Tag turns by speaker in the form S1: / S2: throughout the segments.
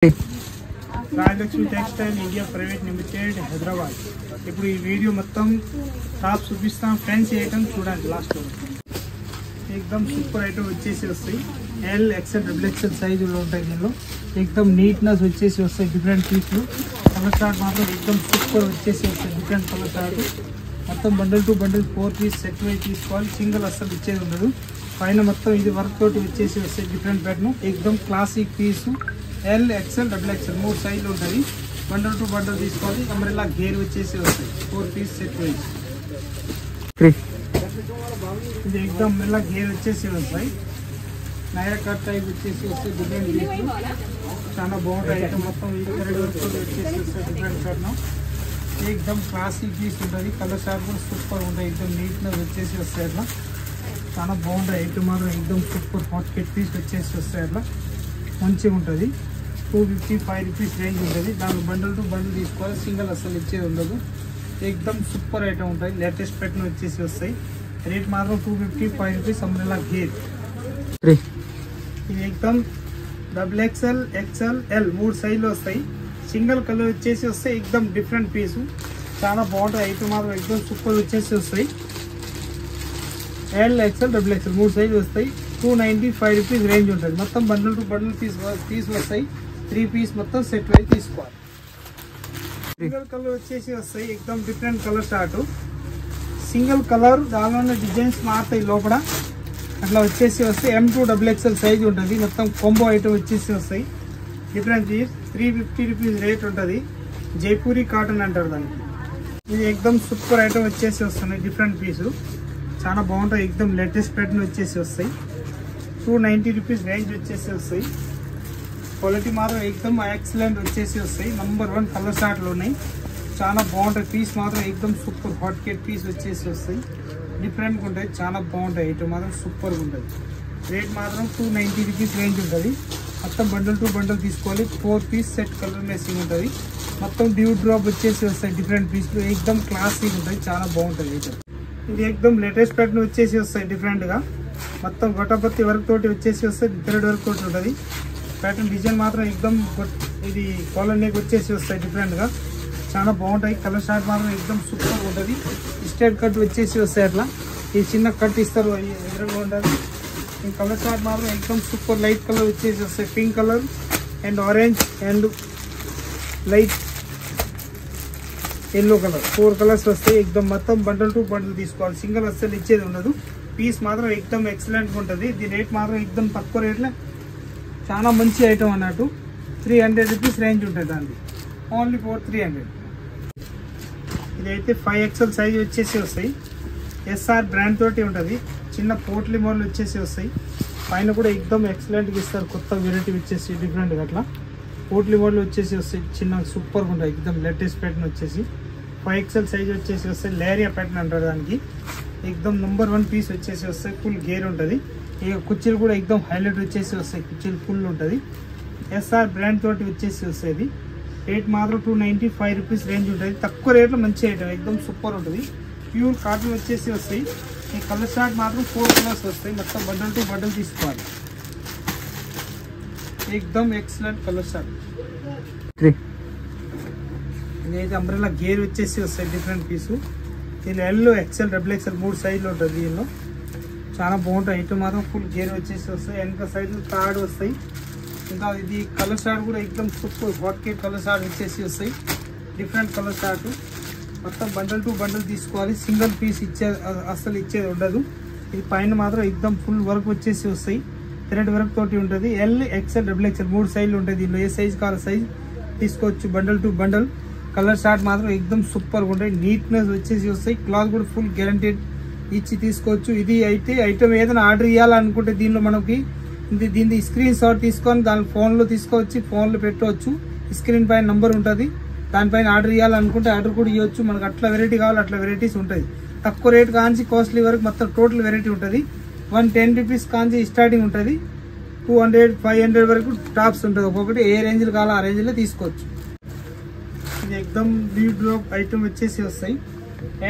S1: Rajalakshmi textile India private limited Hyderabad. ఇప్పుడు ఈ video మొత్తం టాప్ చూపిస్తాం. ఫ్యాన్సీ ఐటమ్ చూడండి లాస్ట్ లో. ఎక్దమ్ సూపర్ ఐటమ్ వచ్చేసి వస్తాయి. ఎల్ ఎక్స్ఎల్ డబుల్ ఎక్స్ఎల్ సైజులో ఉంటాయి. దీనిలో ఎక్దమ్ నీట్నెస్ వచ్చేసి వస్తాయి. డిఫరెంట్ పీస్లు కలర్ చార్ట్ మాత్రం ఎక్దమ్ సూపర్ వచ్చేసి వస్తాయి. డిఫరెంట్ కలర్ చార్ట్ మొత్తం bundle to bundle 4 piece set wise తీసుకోవాలి. సింగిల్ అస్సలు ఇచ్చేది ఉండదు. పైన మొత్తం ఇది వర్క్ తోటి వచ్చేసి వస్తాయి. డిఫరెంట్ ప్యాటర్న్ ఎక్దమ్ క్లాసిక్ పీసు. ఎల్ ఎక్స్ఎల్ డబుల్ ఎక్స్ఎల్ 3 సైజులు ఉంటుంది. బండల్ టు బండల్ తీసుకోవాలి. అంబ్రెల్లా గేర్ వచ్చేసి వస్తాయి. 4 పీస్ సెట్ వైజ్. ఇది ఎక్దమ్ అంబ్రెల్లా గేర్ వచ్చేసి వస్తాయి. నయా కట్ టైప్ వచ్చేసి వస్తాయి. డిఫరెంట్ పీస్ చాలా బాగుంటాయి. ఐటమ్ మొత్తం ఈ కరెక్ట్ వర్క్ వచ్చేసి వస్తాయి. డిఫరెంట్ ప్యాటర్న్ ఎక్దమ్ క్లాసిక్ పీస్ ఉంటుంది. కలర్ షార్ట్ కూడా సూపర్ ఉంటాయి. ఎక్దమ్ నీట్నెస్ వచ్చేసి వస్తాయి. అట్లా చాలా బాగుంటాయి. ఐటమ్ మాత్రం ఎక్దమ్ సూపర్ హాట్ కెట్ పీస్ వచ్చేసి వస్తాయి. అట్లా మంచిగా ఉంటుంది. 250-5 రూపీస్ రేంజ్ ఉంటుంది. దానికి బండల్ టు బండల్ తీసుకోవాలి. సింగిల్ అసలు ఇచ్చేది ఉండదు. ఎక్దమ్ సూపర్ ఐటమ్ ఉంటాయి. లేటెస్ట్ ప్యాటర్న్ వచ్చేసి వస్తాయి. రేట్ మాత్రం 250-5 రూపీస్. Umbrella gear. ఇది ఎక్దమ్ డబుల్ ఎక్స్ఎల్ ఎక్స్ఎల్ ఎల్ 3 సైజులు వస్తాయి. సింగిల్ కలర్ వచ్చేసి వస్తాయి. ఎక్దమ్ డిఫరెంట్ పీసు చాలా బాగుంటాయి. ఐటమ్ మాత్రం ఎక్దమ్ సూపర్ వచ్చేసి వస్తాయి. ఎల్ ఎక్స్ఎల్ డబుల్ ఎక్స్ఎల్ 3 సైజులు వస్తాయి. 295 రూపీస్ రేంజ్ ఉంటుంది. మొత్తం బండిల్ టు బండిల్ పీస్ వస్తాయి. 3 పీస్ మొత్తం సెట్ వైజ్ తీసుకోవాలి. సింగిల్ కలర్ వచ్చేసి వస్తాయి. ఎక్దమ్ different colour start. Single colour దానిలోనే డిజైన్స్ మారుతాయి లోపల. అట్లా వచ్చేసి వస్తాయి. M2 డబుల్ ఎక్స్ఎల్ సైజ్ ఉంటుంది. మొత్తం కొంబో ఐటమ్ వచ్చేసి వస్తాయి. డిఫరెంట్ పీస్ 350 రూపీస్ రేట్ ఉంటుంది. జైపూరి కాటన్ అంటారు దానికి. ఇది ఎక్దమ్ సూపర్ ఐటమ్ వచ్చేసి వస్తున్నాయి. డిఫరెంట్ పీసు చాలా బాగుంటాయి. ఎక్దమ్ లేటెస్ట్ ప్యాటర్న్ వచ్చేసి వస్తాయి. 290 రూపీస్ రేంజ్ వచ్చేసి వస్తాయి. క్వాలిటీ మాత్రం ఎక్దమ్ ఎక్సలెంట్ వచ్చేసి వస్తాయి. నంబర్ 1 కలర్ షార్ట్లు ఉన్నాయి. చాలా బాగుంటాయి. పీస్ మాత్రం ఎక్దమ్ సూపర్ హాట్ కేట్ పీస్ వచ్చేసి వస్తాయి. డిఫరెంట్గా ఉంటాయి. చాలా బాగుంటాయి. ఐటమ్ మాత్రం సూపర్గా ఉంటుంది. రేట్ మాత్రం 290 రూపీస్ రేంజ్ ఉంటుంది. మొత్తం బండల్ టు బండల్ తీసుకోవాలి. 4 పీస్ సెట్ కలర్ మ్యాచింగ్ ఉంటుంది. మొత్తం డ్యూ డ్రాప్ వచ్చేసి వస్తాయి. డిఫరెంట్ పీస్లు ఎక్దమ్ క్లాసిక్ ఉంటాయి. చాలా బాగుంటుంది ఐటమ్. ఇది ఎక్దమ్ లేటెస్ట్ ప్యాటర్న్ వచ్చేసి వస్తాయి. డిఫరెంట్గా మొత్తం గొట్టపత్తి వర్క్ తోటి వచ్చేసి వస్తాయి. థ్రెడ్ వర్క్ తోటి ఉంటుంది. ప్యాటర్న్ డిజైన్ మాత్రం ఎక్దమ్ ఇది కాలర్ నెక్ వచ్చేసి వస్తాయి. డిఫరెంట్గా చాలా బాగుంటాయి. కలర్ షార్ట్ మాత్రం ఎక్దమ్ సూపర్ ఉంటుంది. స్ట్రైట్ కట్ వచ్చేసి వస్తాయి. అట్లా ఈ చిన్న కట్ ఇస్తారు. ఎదురుగా ఉంటుంది. ఈ కలర్ షార్ట్ మాత్రం ఎక్దమ్ సూపర్ లైట్ కలర్ వచ్చేసి వస్తాయి. Pink colour and orange and light yellow colour 4 colours వస్తాయి. ఎక్దమ్ మొత్తం బండల్ టు బండల్ తీసుకోవాలి. సింగిల్ అస్సలు ఇచ్చేది ఉండదు. పీస్ మాత్రం ఎక్దమ్ ఎక్సలెంట్గా ఉంటుంది. దీని రేట్ మాత్రం ఎక్దమ్ తక్కువ రేట్లో చాలా మంచి ఐటమ్ అన్నట్టు. 300 రూపీస్ రేంజ్ ఉంటుంది దానికి. Only for 300. ఇదైతే 5XL సైజ్ వచ్చేసి వస్తాయి. SR బ్రాండ్ తోటి ఉంటుంది. చిన్న పోట్లీ మోడల్ వచ్చేసి వస్తాయి. పైన కూడా ఎక్దమ్ ఎక్సలెంట్గా ఇస్తారు. కొత్త వెరైటీ వచ్చేసి డిఫరెంట్గా అట్లా పోట్లీ మోడల్ వచ్చేసి వస్తాయి. చిన్న సూపర్గా ఉంటాయి. ఎక్దమ్ లేటెస్ట్ ప్యాటర్న్ వచ్చేసి 5XL సైజ్ వచ్చేసి వస్తాయి. లేరియా ప్యాటర్న్ అంటారు దానికి. ఎక్దమ్ నంబర్ 1 పీస్ వచ్చేసి వస్తాయి. ఫుల్ గేర్ ఉంటుంది. ఇక కుర్చీలు కూడా ఎక్దమ్ హైలైట్ వచ్చేసి వస్తాయి. కుర్చీలు ఫుల్ ఉంటుంది. SR బ్రాండ్ తోటి వచ్చేసి వస్తాయి. రేట్ మాత్రం 295 రూపీస్ రేంజ్ ఉంటుంది. తక్కువ రేట్లో మంచి ఐటమ్ ఎక్దమ్ సూపర్ ఉంటుంది. ప్యూర్ కాటన్ వచ్చేసి వస్తాయి. ఈ కలర్ షార్ట్ మాత్రం 4 కలర్స్ వస్తాయి. మొత్తం బండల్ టు బండల్ తీసుకోవాలి. ఎక్దమ్ ఎక్సలెంట్ కలర్ షార్ట్. ఇదైతే అంబ్రెల్లా గేర్ వచ్చేసి వస్తాయి. డిఫరెంట్ పీసు. దీనిలో ఎల్ ఎక్స్ఎల్ డబుల్ ఎక్స్ఎల్ 3 సైజులు ఉంటుంది. దీనిలో చాలా బాగుంటాయి. ఐటమ్ మాత్రం ఫుల్ గేర్ వచ్చేసి వస్తాయి. వెనక సైడ్ థర్డ్ వస్తాయి. ఇంకా ఇది కలర్ షార్ట్ కూడా ఎక్దమ్ సూపర్ హాట్ కేట్ కలర్ షార్ట్ వచ్చేసి వస్తాయి. డిఫరెంట్ కలర్ షార్ట్ మొత్తం బండల్ టు బండల్ తీసుకోవాలి. సింగిల్ పీస్ అస్సలు ఇచ్చేది ఉండదు. ఇది పైన మాత్రం ఎక్దమ్ ఫుల్ వర్క్ వచ్చేసి వస్తాయి. థ్రెడ్ వర్క్ తోటి ఉంటుంది. ఎల్ ఎక్స్ఎల్ డబుల్ ఎక్స్ఎల్ 3 సైజులు ఉంటాయి. దీనిలో ఏ సైజ్ కావాలి సైజ్ తీసుకోవచ్చు. Bundle to bundle colour short మాత్రం ఎక్దమ్ సూపర్గా ఉంటాయి. నీట్నెస్ వచ్చేసి వస్తాయి. క్లాత్ కూడా ఫుల్ గ్యారంటీడ్ ఇచ్చి తీసుకోవచ్చు. ఇది అయితే ఐటమ్ ఏదైనా ఆర్డర్ ఇవ్వాలనుకుంటే దీనిలో మనకి దీని స్క్రీన్ షాట్ తీసుకొని దాని ఫోన్లో తీసుకోవచ్చు. ఫోన్లో పెట్టవచ్చు. స్క్రీన్ పైన నంబర్ ఉంటుంది. దానిపైన ఆర్డర్ ఇవ్వాలనుకుంటే ఆర్డర్ కూడా ఇవ్వచ్చు. మనకు అట్లా వెరైటీ కావాలి అట్లా వెరైటీస్ ఉంటుంది. తక్కువ రేట్ కాంచి కాస్ట్లీ వరకు మొత్తం టోటల్ వెరైటీ ఉంటుంది. 110 రూపీస్ కాంచి స్టార్టింగ్ ఉంటుంది. 200-500 వరకు టాప్స్ ఉంటుంది. ఒక్కొక్కటి ఏ రేంజ్లో కావాలో ఆ రేంజ్లో తీసుకోవచ్చు. ఇది ఎక్దమ్ డ్యూ డ్రాప్ ఐటమ్ వచ్చేసి వస్తాయి.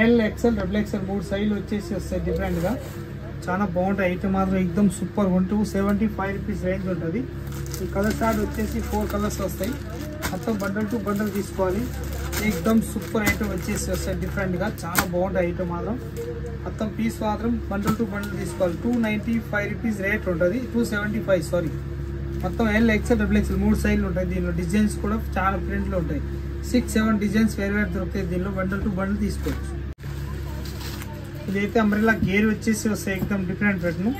S1: ఎల్ ఎక్స్ఎల్ డబుల్ ఎక్స్ఎల్ 3 సైజులు వచ్చేసి వస్తాయి. డిఫరెంట్గా చాలా బాగుంటాయి. ఐటమ్ మాత్రం ఎక్దమ్ సూపర్. 275 రూపీస్ రేంజ్ ఉంటుంది. ఈ కలర్ చార్ట్ వచ్చేసి 4 కలర్స్ వస్తాయి. మొత్తం బండల్ టు బండల్ తీసుకోవాలి. ఎక్దమ్ సూపర్ ఐటమ్ వచ్చేసి వస్తాయి డిఫరెంట్గా, చాలా బాగుంటుంది ఐటమ్ మాత్రం. మొత్తం పీస్ మాత్రం బండల్ టు బండల్ తీసుకోవాలి. 295 రూపీస్ రేట్ ఉంటుంది, 275 సారీ. మొత్తం ఎల్ ఎక్స్ఎల్ డబుల్ ఎక్స్ఎల్ 3 సైజులు ఉంటాయి. దీనిలో డిజైన్స్ కూడా చాలా ప్రింట్లు ఉంటాయి. 6-7 డిజైన్స్ వేరు దొరుకుతాయి. దీనిలో బండల్ టు బండల్ తీసుకోవచ్చు. ఇదైతే అంబ్రెల్లా గేర్ వచ్చేసి వస్తాయి ఎక్దమ్ డిఫరెంట్ ప్యాటర్న్,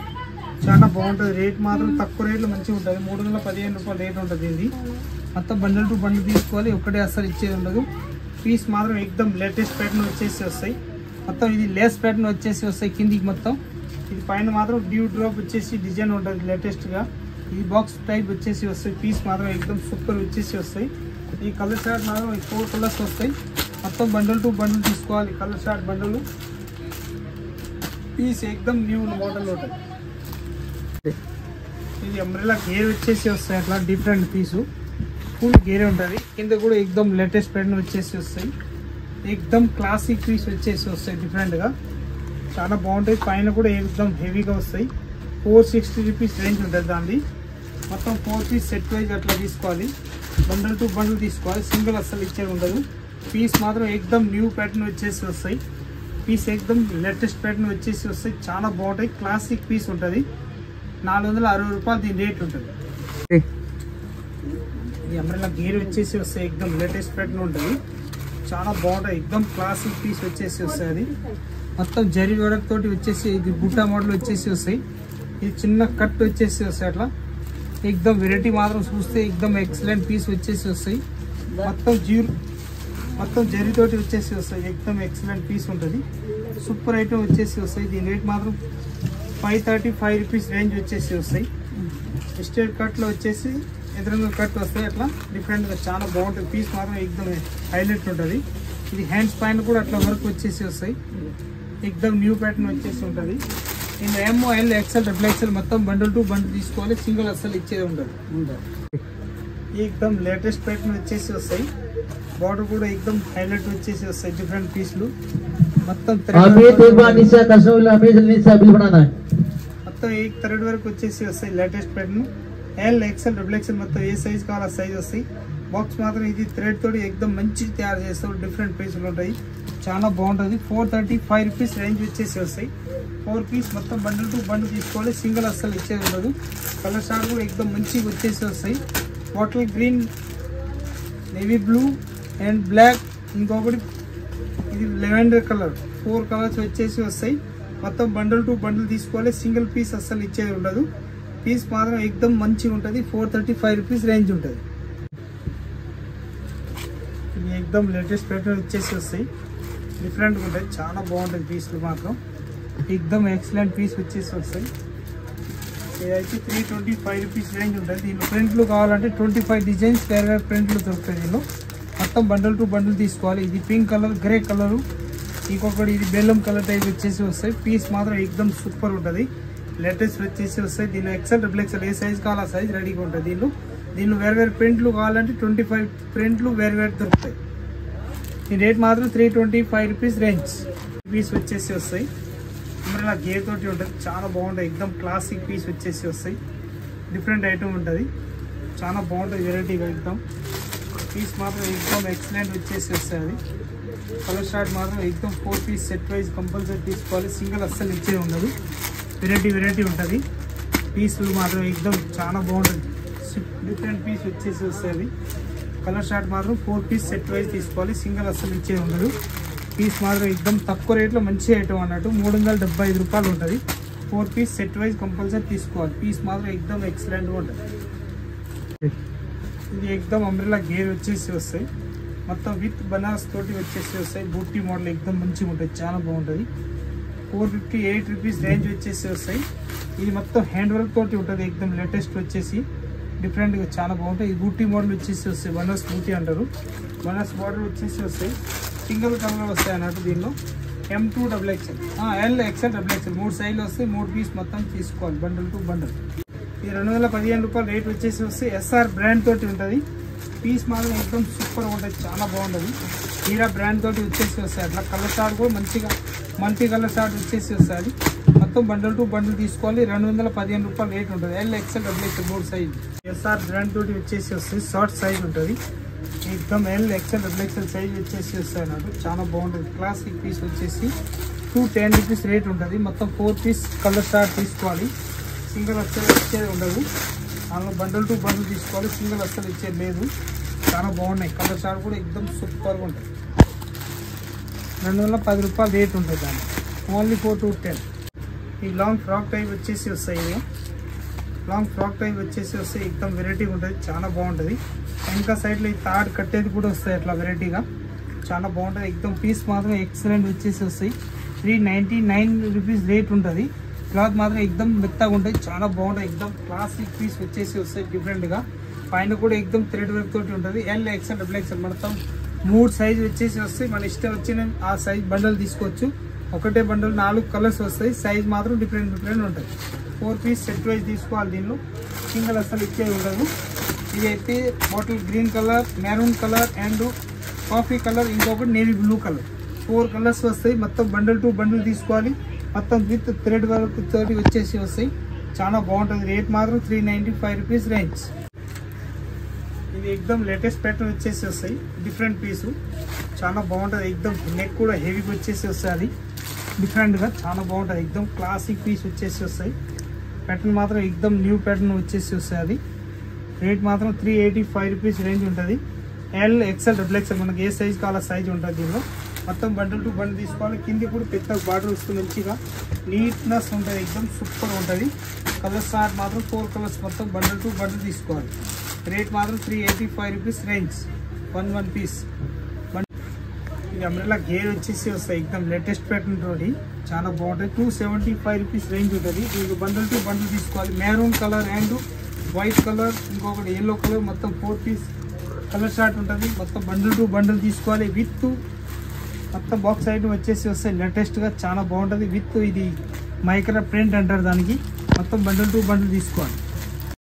S1: చాలా బాగుంటుంది. రేట్ మాత్రం తక్కువ రేట్లో మంచిగా ఉంటుంది. 315 రూపాయలు రేట్ ఉంటుంది ఇది. మొత్తం బండల్ టు బండల్ తీసుకోవాలి, ఒక్కటే అసలు ఇచ్చేది ఉండదు. పీస్ మాత్రం ఎక్దమ్ లేటెస్ట్ ప్యాటర్న్ వచ్చేసి వస్తాయి. మొత్తం ఇది లేస్ ప్యాటర్న్ వచ్చేసి వస్తాయి కిందికి మొత్తం. ఇది పైన మాత్రం డ్యూ డ్రాప్ వచ్చేసి డిజైన్ ఉంటుంది లేటెస్ట్గా. ఈ బాక్స్ టైప్ వచ్చేసి వస్తాయి. పీస్ మాత్రం ఎక్దమ్ సూపర్ వచ్చేసి వస్తాయి. ఈ కలర్ చార్ట్ మాత్రం 4 కలర్స్ వస్తాయి. మొత్తం బండల్ టు బండల్ తీసుకోవాలి. కలర్ చార్ట్ బండల్ పీస్ ఎక్దమ్ న్యూ మోడల్ ఉంటుంది. ఇది అంబ్రెల్లా గేర్ వచ్చేసి వస్తాయి. అట్లా డిఫరెంట్ పీసు ఫుల్ గేర్ ఉంటుంది. కింద కూడా ఎక్దమ్ లేటెస్ట్ ప్యాటర్న్ వచ్చేసి వస్తాయి. ఎక్దమ్ క్లాసిక్ పీస్ వచ్చేసి వస్తాయి డిఫరెంట్గా, చాలా బాగుంటాయి. పైన కూడా ఎక్దమ్ హెవీగా వస్తాయి. 460 రూపీస్ రేంజ్ ఉంటుంది దాన్ని. మొత్తం 4 పీస్ సెట్ వైజ్ అట్లా తీసుకోవాలి. బండల్ టు బండల్ తీసుకోవాలి, సింగిల్ అస్సలు ఇచ్చేది ఉండదు. పీస్ మాత్రం ఎక్దమ్ న్యూ ప్యాటర్న్ వచ్చేసి వస్తాయి. పీస్ ఎక్దమ్ లేటెస్ట్ ప్యాటర్న్ వచ్చేసి వస్తాయి, చాలా బాగుంటాయి. క్లాసిక్ పీస్ ఉంటుంది. 460 రూపాయలు దీని రేట్ ఉంటుంది. ఈ అంబ్రెల్లా గేర్ వచ్చేసి వస్తాయి. ఎక్దమ్ లేటెస్ట్ ప్యాటర్న్ ఉంటుంది, చాలా బాగుంటుంది. ఎక్దమ్ క్లాసిక్ పీస్ వచ్చేసి వస్తాయి. అది మొత్తం జరీ వర్క్ తోటి వచ్చేసి ఇది బుట్టా మోడల్ వచ్చేసి వస్తాయి. ఇది చిన్న కట్ వచ్చేసి వస్తాయి. అట్లా ఎక్దమ్ వెరైటీ మాత్రం చూస్తే ఎక్దమ్ ఎక్సలెంట్ పీస్ వచ్చేసి వస్తాయి. మొత్తం జరీతోటి వచ్చేసి వస్తాయి. ఎక్దమ్ ఎక్సలెంట్ పీస్ ఉంటుంది. సూపర్ ఐటమ్ వచ్చేసి వస్తాయి. దీని రేట్ మాత్రం 535 రూపీస్ రేంజ్ వచ్చేసి వస్తాయి. స్ట్రేట్ కట్లో వచ్చేసి ఎదురుగా కట్ వస్తాయి. అట్లా డిఫరెంట్గా చాలా బాగుంటుంది. పీస్ మాత్రం ఎక్దమ్ హైలైట్ ఉంటుంది. ఇది హ్యాండ్స్ పైన కూడా అట్లా వర్క్ వచ్చేసి వస్తాయి. ఎక్దమ్ న్యూ ప్యాటర్న్ వచ్చేసి ఉంటుంది. ఇందులో ML XL డబుల్ ఎక్స్ఎల్ మొత్తం బండల్ టు బండల్ తీసుకోవాలి, సింగిల్ అస్సలు ఇచ్చేది ఉండదు. ఎక్దమ్ లేటెస్ట్ ప్యాటర్న్ వచ్చేసి వస్తాయి. బార్డర్ కూడా ఎక్దమ్ హైలైట్ వచ్చేసి వస్తాయి. డిఫరెంట్ పీస్లు మొత్తం 1 థర్డ్ వరకు వచ్చేసి వస్తాయి. Latest pattern L XL double XL మొత్తం ఏ సైజ్ కావాలి ఆ సైజ్ వస్తాయి. బాక్స్ మాత్రం ఇది థ్రెడ్ తోటి ఎక్దమ్ మంచి తయారు చేస్తారు. డిఫరెంట్ పీసులు ఉంటాయి, చాలా బాగుంటుంది. 435 రూపీస్ రేంజ్ వచ్చేసి వస్తాయి. 4 పీస్ మొత్తం బండిల్ టు బండిల్ తీసుకోవాలి, సింగిల్ అస్సలు ఇచ్చేది ఉండదు. కలర్ షార్ట్ కూడా ఎక్దమ్ మంచిగా వచ్చేసి వస్తాయి. Bottle green, navy blue and black, ఇంకొకటి ఇది లెవెండర్ కలర్. 4 కలర్స్ వచ్చేసి వస్తాయి. మొత్తం బండిల్ టు బండిల్ తీసుకోవాలి, సింగిల్ పీస్ అస్సలు ఇచ్చేది ఉండదు. పీస్ మాత్రం ఎక్దమ్ మంచిగా ఉంటుంది. 435 రూపీస్ రేంజ్ ఉంటుంది. ఇది ఎక్దమ్ లేటెస్ట్ ప్యాటర్న్ వచ్చేసి వస్తాయి. డిఫరెంట్గా ఉంటాయి, చాలా బాగుంటుంది. పీస్లు మాత్రం ఎక్దమ్ ఎక్సలెంట్ పీస్ వచ్చేసి వస్తాయి. ఇదైతే 325 రూపీస్ రేంజ్ ఉంటుంది. దీనిలో ప్రింట్లు కావాలంటే 25 డిజైన్స్ వేరే ప్రింట్లు దొరుకుతాయి. దీనిలో మొత్తం బండిల్ టు బండిల్ తీసుకోవాలి. ఇది పింక్ కలర్, గ్రే కలరు, ఇంకొకటి ఇది బెల్లం కలర్ టైప్ వచ్చేసి వస్తాయి. పీస్ మాత్రం ఎక్దమ్ సూపర్ ఉంటుంది. లేటెస్ట్ వచ్చేసి వస్తాయి. దీనిలో XL డబుల్ ఎక్స్ఎల్ ఏ సైజ్ కావాలో ఆ సైజ్ రెడీగా ఉంటుంది. దీనిలో వేరు ప్రింట్లు కావాలంటే 25 ప్రింట్లు వేరు దొరుకుతాయి. ఈ రేట్ మాత్రం 325 రూపీస్ రేంజ్. పీస్ వచ్చేసి వస్తాయి. ఇలా గేర్ తోటి ఉంటుంది, చాలా బాగుంటుంది. ఎక్దమ్ క్లాసిక్ పీస్ వచ్చేసి వస్తాయి. డిఫరెంట్ ఐటమ్ ఉంటుంది, చాలా బాగుంటుంది. వెరైటీగా ఎక్దమ్ పీస్ మాత్రం ఎక్దమ్ ఎక్సలెంట్ వచ్చేసి వస్తాయి. అది కలర్ షార్ట్ మాత్రం ఎక్దమ్ 4 పీస్ సెట్ వైజ్ కంపల్సరీ తీసుకోవాలి, సింగిల్ అస్సలు ఇచ్చేది ఉండదు. వెరైటీ ఉంటుంది. పీసులు మాత్రం ఎక్దమ్ చాలా బాగుంటుంది. డిఫరెంట్ పీస్ వచ్చేసి వస్తుంది. కలర్ షార్ట్ మాత్రం 4 పీస్ సెట్ వైజ్ తీసుకోవాలి, సింగిల్ అస్సలు ఇచ్చేది ఉండదు. పీస్ మాత్రం ఎక్దమ్ తక్కువ రేట్లో మంచి ఐటమ్ అన్నట్టు 375 రూపాయలు ఉంటుంది. 4 పీస్ సెట్ వైజ్ కంపల్సరీ తీసుకోవాలి. పీస్ మాత్రం ఎక్దమ్ ఎక్సలెంట్గా ఉంటుంది. ఇది ఎక్దమ్ అంబ్రెల్లా గేర్ వచ్చేసి వస్తాయి. మొత్తం విత్ బనారస్ తోటి వచ్చేసి వస్తాయి. బూటీ మోడల్ ఎక్దమ్ మంచిగా ఉంటుంది, చాలా బాగుంటుంది. 458 రూపీస్ రేంజ్ వచ్చేసి వస్తాయి. ఇది మొత్తం హ్యాండ్ వర్క్ తోటి ఉంటుంది. ఎక్దమ్ లేటెస్ట్ వచ్చేసి డిఫరెంట్గా చాలా బాగుంటాయి. ఈ బూటీ మోడల్ వచ్చేసి వస్తాయి. బనారస్ బూటీ అంటారు. బనారస్ బార్డర్ వచ్చేసి వస్తాయి. సింగిల్ కలర్ వస్తాయి అన్నట్టు. దీనిలో M2 double XL, L XL double XL 3 సైజులు వస్తాయి. 3 పీస్ మొత్తం తీసుకోవాలి బండిల్ టు బండిల్. ఇది 215 రూపాయలు రేట్ వచ్చేసి వస్తాయి. SR బ్రాండ్ తోటి ఉంటుంది. పీస్ మాత్రం ఎక్దమ్ సూపర్ ఉంటుంది, చాలా బాగుంటుంది. హీరా బ్రాండ్ తోటి వచ్చేసి వస్తాయి. అట్లా కలర్ షార్ట్ కూడా మంచిగా మల్టీ కలర్ షార్ట్ వచ్చేసి వస్తుంది. మొత్తం బండల్ టు బండల్ తీసుకోవాలి. 215 రూపాయలు రేట్ ఉంటుంది. L XL double XL 3 size. SR brand తోటి వచ్చేసి వస్తుంది. షార్ట్ సైజ్ ఉంటుంది. ఎక్దమ్ L XL double XL size వచ్చేసి వస్తాయి అన్నట్టు. చాలా బాగుంటుంది. క్లాసిక్ పీస్ వచ్చేసి 210 రూపీస్ రేట్ ఉంటుంది. మొత్తం 4 పీస్ కలర్ చార్ట్ తీసుకోవాలి. సింగిల్ అస్సలు ఇచ్చేది ఉండదు. అందులో బండల్ టు బండల్ తీసుకోవాలి. సింగిల్ అస్సలు ఇచ్చేది లేదు. చాలా బాగున్నాయి. కలర్ చార్ట్ కూడా ఎక్దమ్ సూపర్గా ఉంటుంది. 210 రూపాయలు రేట్ ఉంటుంది దాన్ని. ఓన్లీ 4 ఈ లాంగ్ ఫ్రాక్ టైప్ వచ్చేసి వస్తాయి. ఇవి లాంగ్ ఫ్రాక్ టైప్ వచ్చేసి వస్తాయి. ఎక్దమ్ వెరైటీగా ఉంటుంది. చాలా బాగుంటుంది. ఇంకా సైడ్లో ఈ తాడు కట్టేది కూడా వస్తాయి అట్లా వెరైటీగా. చాలా బాగుంటుంది. ఎక్దమ్ పీస్ మాత్రం ఎక్సలెంట్ వచ్చేసి వస్తాయి. 399 రూపీస్ రేట్ ఉంటుంది. క్లాత్ మాత్రం ఎక్దమ్ మెత్తగా ఉంటుంది. చాలా బాగుంటుంది. ఎక్దమ్ క్లాసిక్ పీస్ వచ్చేసి వస్తాయి డిఫరెంట్గా. పైన కూడా ఎక్దమ్ థ్రెడ్ వర్క్ తోటి ఉంటుంది. ఎల్ ఎక్స్ఎల్ డబుల్ ఎక్స్ఎల్ మొత్తం 3 సైజు వచ్చేసి వస్తాయి. మన ఇష్టం వచ్చిన ఆ సైజ్ బండల్ తీసుకోవచ్చు. ఒకటే బండల్ 4 కలర్స్ వస్తాయి. సైజ్ మాత్రం డిఫరెంట్ ఉంటుంది. 4 పీస్ సెట్ వైజ్ తీసుకోవాలి. దీనిలో సింగిల్ అసలు ఇచ్చేది ఉండదు. ఇది అయితే bottle green colour, maroon colour and coffee colour, ఇంకొకటి నేవీ బ్లూ కలర్. 4 కలర్స్ వస్తాయి. మొత్తం బండల్ టు బండల్ తీసుకోవాలి. మొత్తం విత్ థ్రెడ్ వర్క్ తోటి వచ్చేసి వస్తాయి. చాలా బాగుంటుంది. రేట్ మాత్రం 395 రూపీస్ రేంజ్. ఇది ఎక్దమ్ లేటెస్ట్ ప్యాటర్న్ వచ్చేసి వస్తాయి. డిఫరెంట్ పీసు చాలా బాగుంటుంది. ఎక్దమ్ నెక్ కూడా హెవీగా వచ్చేసి వస్తాయి. అది డిఫరెంట్గా చాలా బాగుంటుంది. ఎక్దమ్ క్లాసిక్ పీస్ వచ్చేసి వస్తాయి. ప్యాటర్న్ మాత్రం ఎక్దమ్ న్యూ ప్యాటర్న్ వచ్చేసి వస్తాయి. అది రేట్ మాత్రం 385 రూపీస్ రేంజ్ ఉంటుంది. ఎల్ ఎక్స్ఎల్ డబుల్ ఎక్స్ఎల్ మనకి ఏ సైజ్ కావాలో సైజ్ ఉంటుంది. దీనిలో మొత్తం బండల్ టు బండల్ తీసుకోవాలి. కింది కూడా పెద్ద బార్డర్ వస్తుంది. మంచిగా నీట్నెస్ ఉంటుంది. ఎక్దమ్ సూపర్ ఉంటుంది. కలర్స్ చార్ట్ మాత్రం 4 కలర్స్ మొత్తం బండల్ టు బండల్ తీసుకోవాలి. రేట్ మాత్రం 385 రూపీస్ రేంజ్. 1 పీస్. ఇది అంబ్రెల్లా గేర్ వచ్చేసి వస్తాయి. ఎక్దమ్ లేటెస్ట్ ప్యాటర్న్ తోటి చాలా బాగుంటుంది. 275 రూపీస్ రేంజ్ ఉంటుంది. ఇది బండల్ టు బండల్ తీసుకోవాలి. Maroon colour and white colour, ఇంకొకటి ఎల్లో కలర్, మొత్తం 4 పీస్ కలర్ చార్ట్ ఉంటుంది. మొత్తం బండల్ టు బండల్ తీసుకోవాలి. విత్ మొత్తం బాక్స్ ఐటమ్ వచ్చేసి వస్తాయి. లేటెస్ట్గా చాలా బాగుంటుంది. విత్ ఇది మైక్రా ప్రింట్ అంటారు దానికి. మొత్తం బండల్ టు బండల్ తీసుకోవాలి.